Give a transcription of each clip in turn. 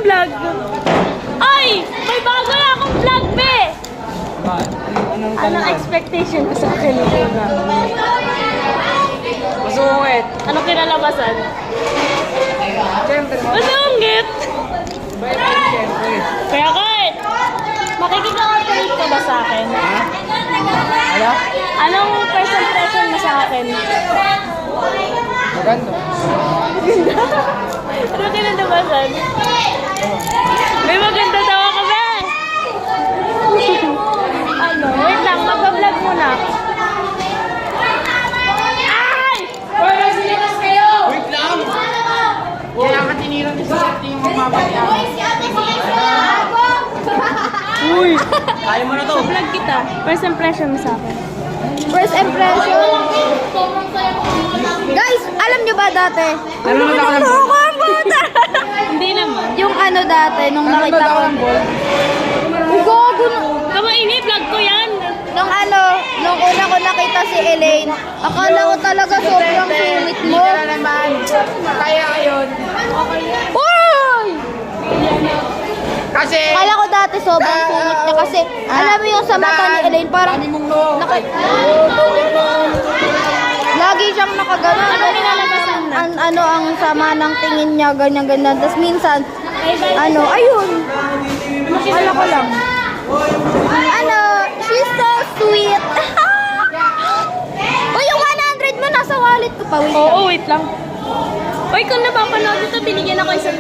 vlog. Ay! May bago na akong vlog, be! Anong expectation ko sa akin? Masungit. Anong kinalabasan? Siyempre, Masungit! siyempre. Kaya kahit, makikika-operate ka ba sa akin? Ano? Anong first impression mo sa akin? Maganda. Ano kinalabasan? May maganda daw ako, be! Ano? Wait lang, magpa-vlog muna. Ay! Wait lang! Kaya ka tiniran sa safety yung mamamaya. Uy! Kaya mo na to. Sa vlog kita, first impression mo sa akin. First impression. Guys, alam nyo ba dati? Ano naman ako ng ball? Hindi naman. Yung ano dati, nung Ano nakita naman ko. ako ng ball? Gago na. Kamaini, vlog ko yan. Nung una ko nakita si Elaine, akala ko talaga sobrang sungit mo. naman. Kaya yun. Uy! Kasi... Akala ko dati sobrang sungit niya kasi alam mo yung sa mata ni Elaine parang Dami mong no. lagi siyang nakaganon. Ano ang sama ng tingin niya, ganyan-ganyan. Tapos minsan, ayun. Akala ko lang. She's so sweet. Uy, yung 100 mo nasa wallet ko pa. Wait lang. Oo, wait lang. Uy, kung napapanood ito, binigyan ako 100.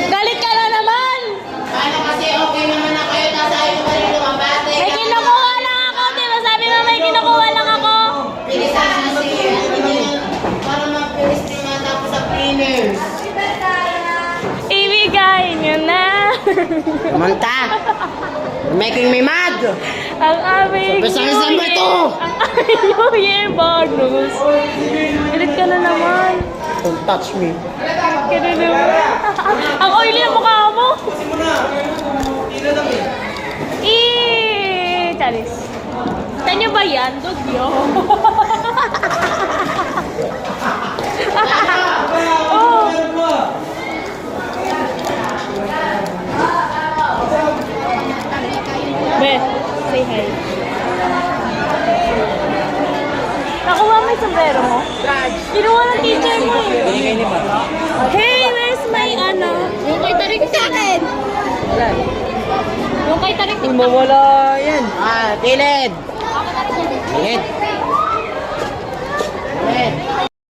Galit ka na naman! Ano kasi okay naman na kayo, nasa ayaw pa rin lumabate. May kinukuha lang ako, diba? Sabi mo may kinukuha lang ako. Bilisan na si ano yun, para mag-finish din matapos sa cleaners. Ibigay nyo na. Manta! Making me mad! Ang aming Basta December to! Ang aming New Year bonus. Galit ka na naman. Don't touch me. Ka na naman. Ang oily ang mukha mo. Charis. Tanyo ba yan? Dugyo. Oh. Be, say hi. Nakuha mo yung sombrero mo? Kinuha ng teacher mo eh. Binigay ni Pat. Hey, where's my ano? Yung kay Tarik sa akin. Wala. Yung kay Tarik. Mawala yan. Ah, gilid! Gilid!